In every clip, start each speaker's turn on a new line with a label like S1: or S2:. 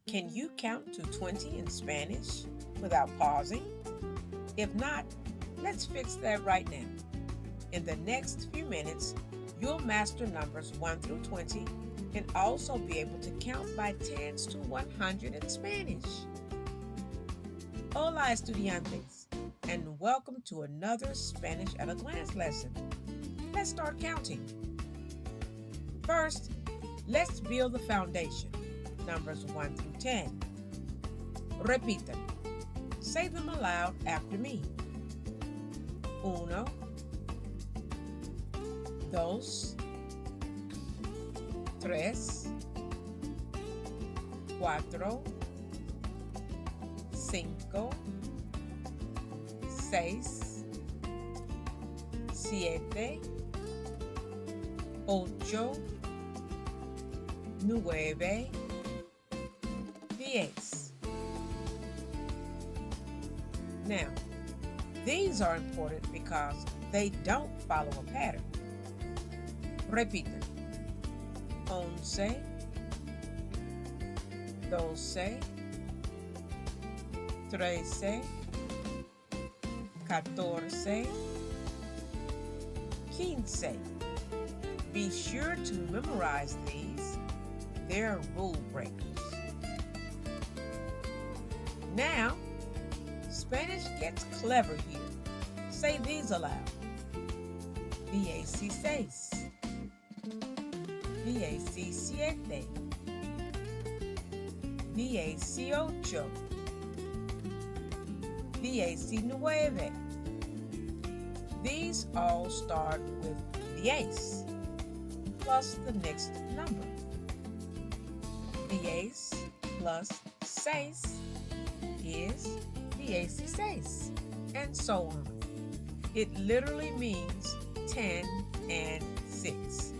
S1: Can you count to 20 in Spanish without pausing? If not, let's fix that right now. In the next few minutes, you'll master numbers 1 through 20 and also be able to count by tens to 100 in Spanish. Hola, estudiantes, and welcome to another Spanish at a Glance lesson. Let's start counting. First, let's build the foundation, numbers 1 through 10. Repiten. Say them aloud after me. Uno, dos, tres, cuatro, cinco, seis, siete, ocho, nueve, 10. Now, these are important because they don't follow a pattern. Repiten. 11, 12, 13, 14, 15. Be sure to memorize these. They're rule breakers. Now, Spanish gets clever here. Say these aloud. 16, 17, 18, 19. These all start with 10 plus the next number. 10 plus 6 is 16, and so on. It literally means 10 and 6.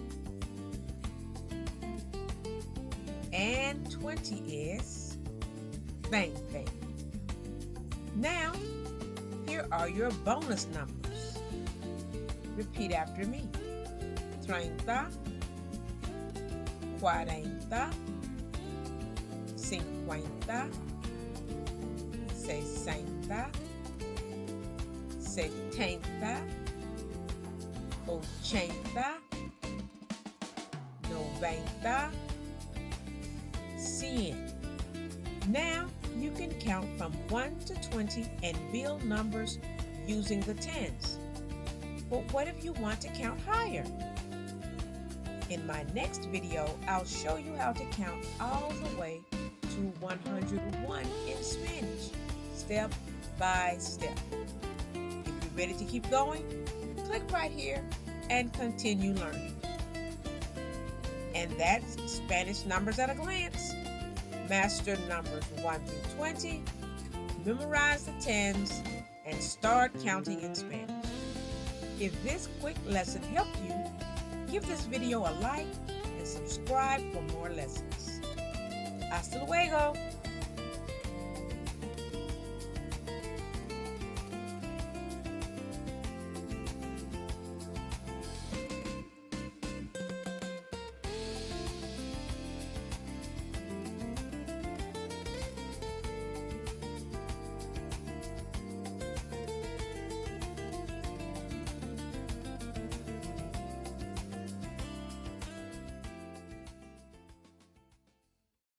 S1: And 20 is 20. Now, here are your bonus numbers. Repeat after me. 30, 40, 50, 60, 70, 80, 90, 100. Now you can count from 1 to 20 and build numbers using the tens. But what if you want to count higher? In my next video, I'll show you how to count all the way to 101 in Spanish, step by step. If you're ready to keep going, click right here and continue learning. And that's Spanish numbers at a glance. Master numbers 1 through 20, memorize the tens, and start counting in Spanish. If this quick lesson helped you, give this video a like and subscribe for more lessons. Hasta luego!